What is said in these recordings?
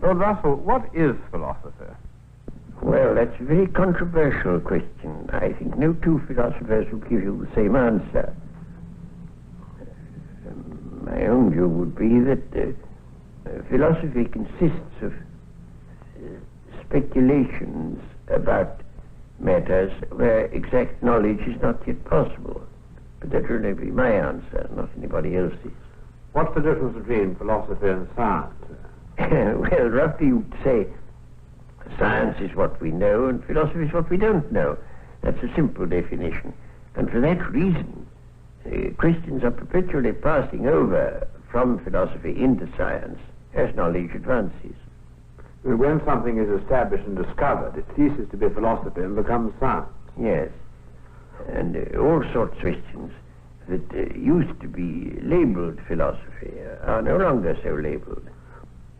Lord Russell, what is philosophy? Well, that's a very controversial question. I think no two philosophers will give you the same answer. My own view would be that philosophy consists of speculations about matters where exact knowledge is not yet possible. But that will only be my answer, not anybody else's. What's the difference between philosophy and science? Well, roughly you'd say science is what we know and philosophy is what we don't know. That's a simple definition. And for that reason, Christians are perpetually passing over from philosophy into science as knowledge advances. When something is established and discovered, it ceases to be philosophy and becomes science. Yes. And all sorts of questions that used to be labeled philosophy are no longer so labeled.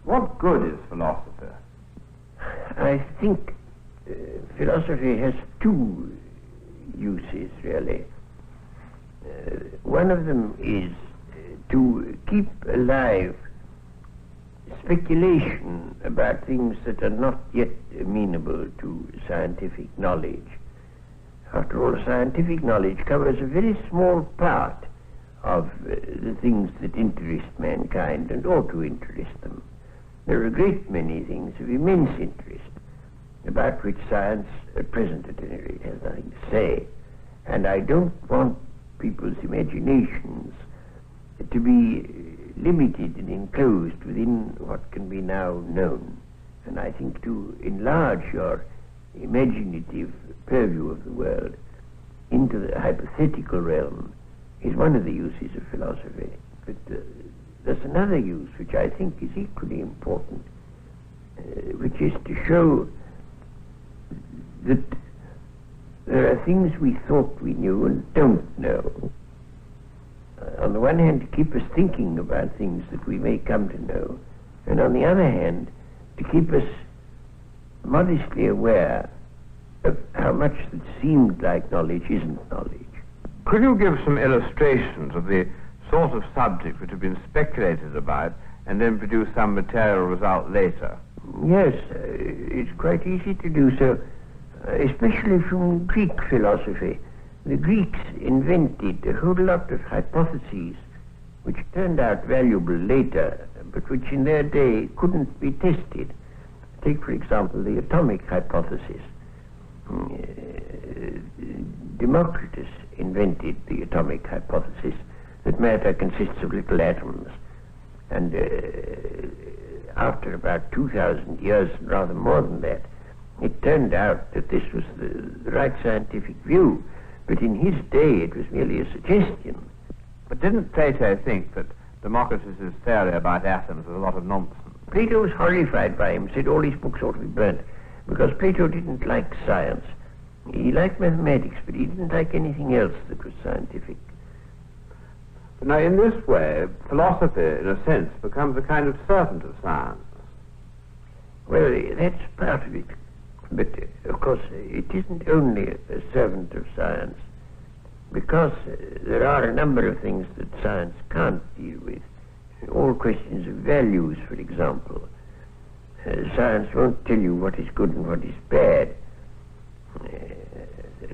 What good is philosophy? I think philosophy has two uses, really. One of them is to keep alive speculation about things that are not yet amenable to scientific knowledge. After all, scientific knowledge covers a very small part of the things that interest mankind and ought to interest them. There are a great many things of immense interest about which science, at present at any rate, has nothing to say. And I don't want people's imaginations to be limited and enclosed within what can be now known. And I think to enlarge your imaginative purview of the world into the hypothetical realm is one of the uses of philosophy. But there's another use which I think is equally important, which is to show that there are things we thought we knew and don't know. On the one hand, to keep us thinking about things that we may come to know, and on the other hand, to keep us modestly aware of how much that seemed like knowledge isn't knowledge. Could you give some illustrations of the sort of subjects which have been speculated about and then produce some material result later? Yes, it's quite easy to do so, especially from Greek philosophy. The Greeks invented a whole lot of hypotheses which turned out valuable later, but which in their day couldn't be tested. Take, for example, the atomic hypothesis. Democritus invented the atomic hypothesis that matter consists of little atoms. And after about 2,000 years, rather more than that, it turned out that this was the right scientific view. But in his day, it was merely a suggestion. But didn't Plato think that Democritus's theory about atoms was a lot of nonsense? Plato was horrified by him, said all his books ought to be burnt, because Plato didn't like science. He liked mathematics, but he didn't like anything else that was scientific. Now, in this way, philosophy, in a sense, becomes a kind of servant of science. Well, that's part of it. But, of course, it isn't only a servant of science, because there are a number of things that science can't deal with. All questions of values, for example. Science won't tell you what is good and what is bad.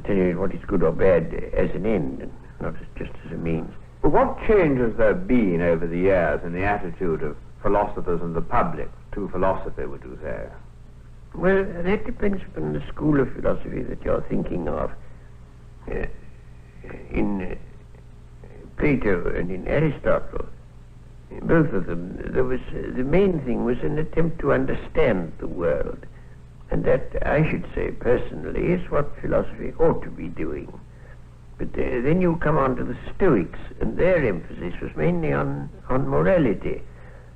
Tell you what is good or bad as an end, and not just as a means. But what change has there been over the years in the attitude of philosophers and the public to philosophy, would you say? Well, that depends upon the school of philosophy that you're thinking of. In Plato and in Aristotle, both of them, the main thing was an attempt to understand the world. And that, I should say personally, is what philosophy ought to be doing. But then you come on to the Stoics, and their emphasis was mainly on morality.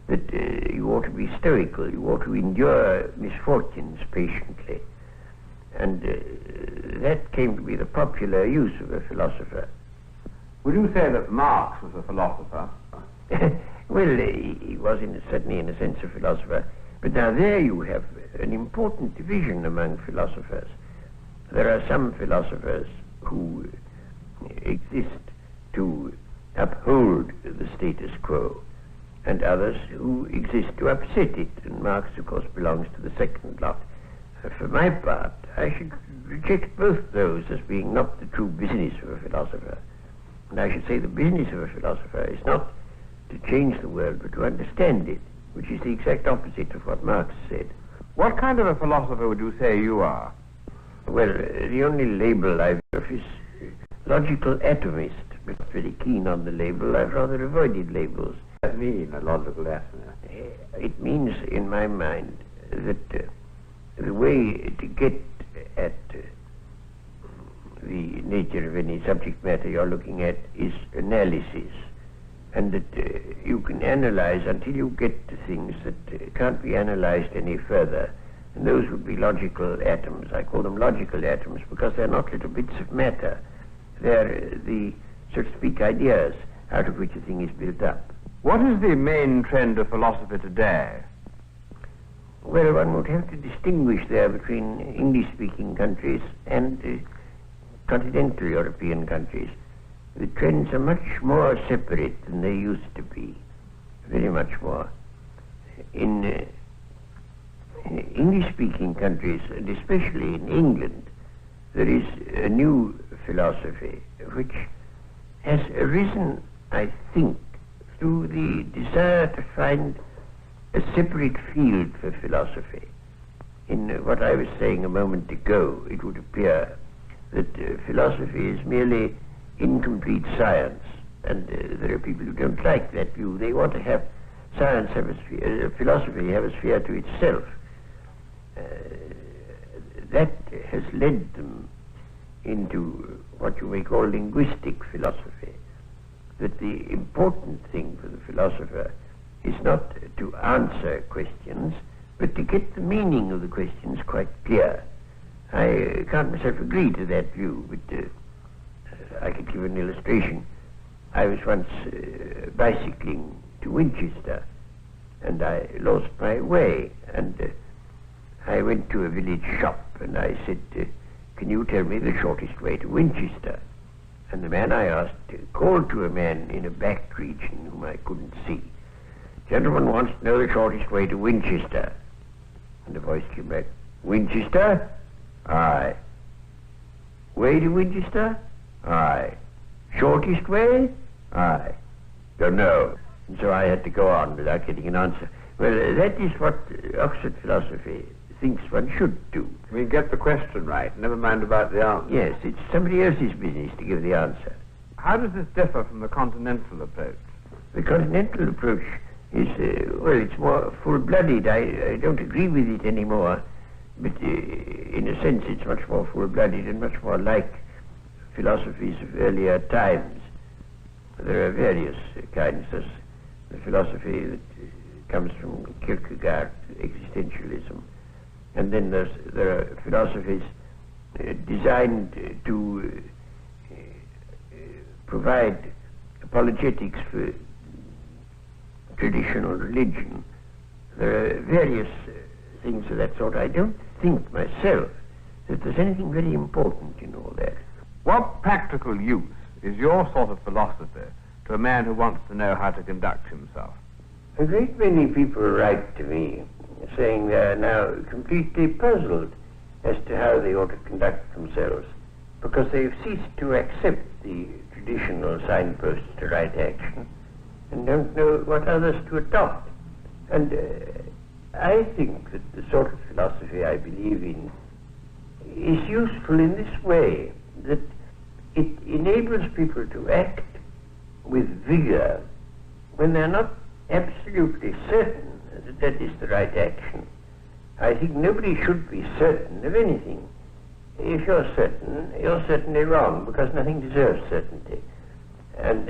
That you ought to be stoical, you ought to endure misfortunes patiently. And that came to be the popular use of a philosopher. Would you say that Marx was a philosopher? Well, he was certainly in a sense a philosopher. But now there you have an important division among philosophers. There are some philosophers who exist to uphold the status quo, and others who exist to upset it, and Marx, of course, belongs to the second lot. For my part, I should reject both those as being not the true business of a philosopher. And I should say the business of a philosopher is not to change the world, but to understand it, which is the exact opposite of what Marx said. What kind of a philosopher would you say you are? Well, the only label I've of is logical atomist, but not very keen on the label. I've rather avoided labels. What does that mean, a logical atomist? It means, in my mind, that the way to get at the nature of any subject matter you're looking at is analysis, and that you can analyze until you get to things that can't be analyzed any further, and those would be logical atoms. I call them logical atoms because they're not little bits of matter. They're the, so to speak, ideas out of which a thing is built up. What is the main trend of philosophy today? Well, one would have to distinguish there between English-speaking countries and continental European countries. The trends are much more separate than they used to be, very much more. In English-speaking countries, and especially in England, there is a new philosophy which has arisen, I think, through the desire to find a separate field for philosophy. In what I was saying a moment ago, it would appear that philosophy is merely incomplete science, and there are people who don't like that view. They want to have science have a sphere, philosophy have a sphere to itself. That has led them into what you may call linguistic philosophy, that the important thing for the philosopher is not to answer questions, but to get the meaning of the questions quite clear. I can't myself agree to that view, but I could give an illustration. I was once bicycling to Winchester, and I lost my way, and I went to a village shop, and I said, can you tell me the shortest way to Winchester? And the man I asked called to a man in a back region whom I couldn't see. Gentleman wants to know the shortest way to Winchester. And the voice came back, Winchester? Aye. Way to Winchester? Aye. Shortest way? Aye. Don't know. And so I had to go on without getting an answer. Well, that is what Oxford philosophy thinks one should do. We get the question right, never mind about the answer. Yes, it's somebody else's business to give the answer. How does this differ from the continental approach? The continental approach is, well, it's more full-blooded. I don't agree with it anymore, but in a sense it's much more full-blooded and much more like philosophies of earlier times. There are various kinds. There's the philosophy that comes from Kierkegaard, existentialism, and then there are philosophies designed to provide apologetics for traditional religion. There are various things of that sort. I don't think myself that there's anything very important in all that. What practical use is your sort of philosophy to a man who wants to know how to conduct himself? A great many people write to me saying they are now completely puzzled as to how they ought to conduct themselves, because they've ceased to accept the traditional signposts to right action and don't know what others to adopt. And I think that the sort of philosophy I believe in is useful in this way, that it enables people to act with vigor when they're not absolutely certain that that is the right action. I think nobody should be certain of anything. If you're certain, you're certainly wrong, because nothing deserves certainty. And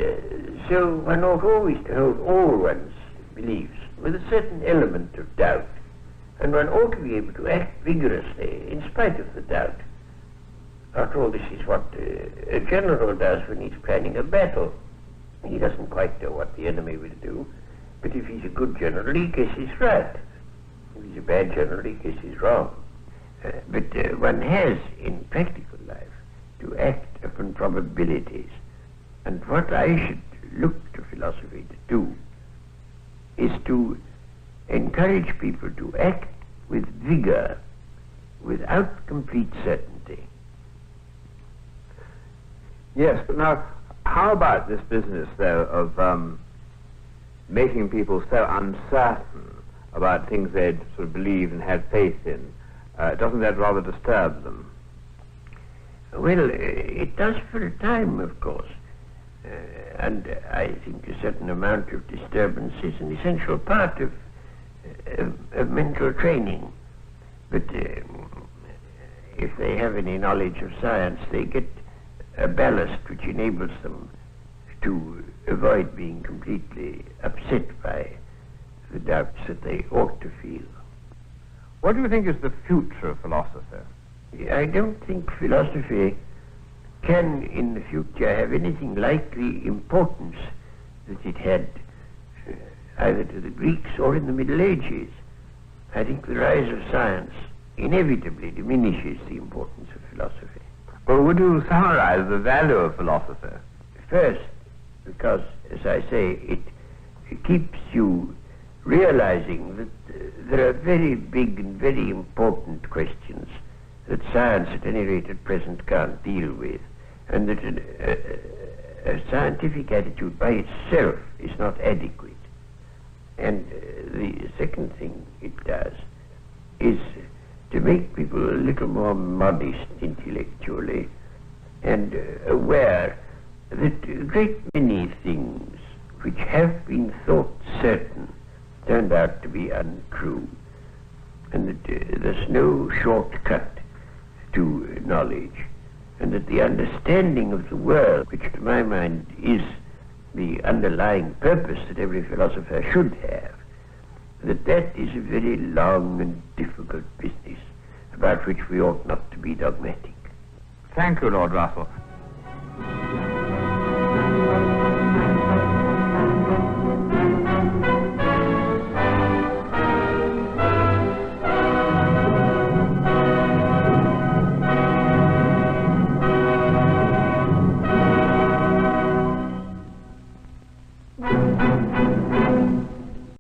so one ought always to hold all one's beliefs with a certain element of doubt, and one ought to be able to act vigorously in spite of the doubt. After all, this is what a general does when he's planning a battle. He doesn't quite know what the enemy will do, but if he's a good general, he guesses right. If he's a bad general, he guesses wrong. But one has, in practical life, to act upon probabilities. And what I should look to philosophy to do is to encourage people to act with vigor, without complete certainty. Yes, but now, how about this business, though, of making people so uncertain about things they'd sort of believed and had faith in? Doesn't that rather disturb them? Well, it does for a time, of course. And I think a certain amount of disturbance is an essential part of mental training. But if they have any knowledge of science, they get a ballast which enables them to avoid being completely upset by the doubts that they ought to feel. What do you think is the future of philosophy? I don't think philosophy can in the future have anything like the importance that it had either to the Greeks or in the Middle Ages. I think the rise of science inevitably diminishes the importance of philosophy. Well, would you summarize the value of philosophy? First, because, as I say, it keeps you realizing that there are very big and very important questions that science, at any rate at present, can't deal with, and that a scientific attitude by itself is not adequate. And the second thing it does is to make people a little more modest intellectually and aware that a great many things which have been thought certain turned out to be untrue, and that there's no shortcut to knowledge, and that the understanding of the world, which to my mind is the underlying purpose that every philosopher should have, that is a very long and difficult business about which we ought not to be dogmatic. Thank you, Lord Russell.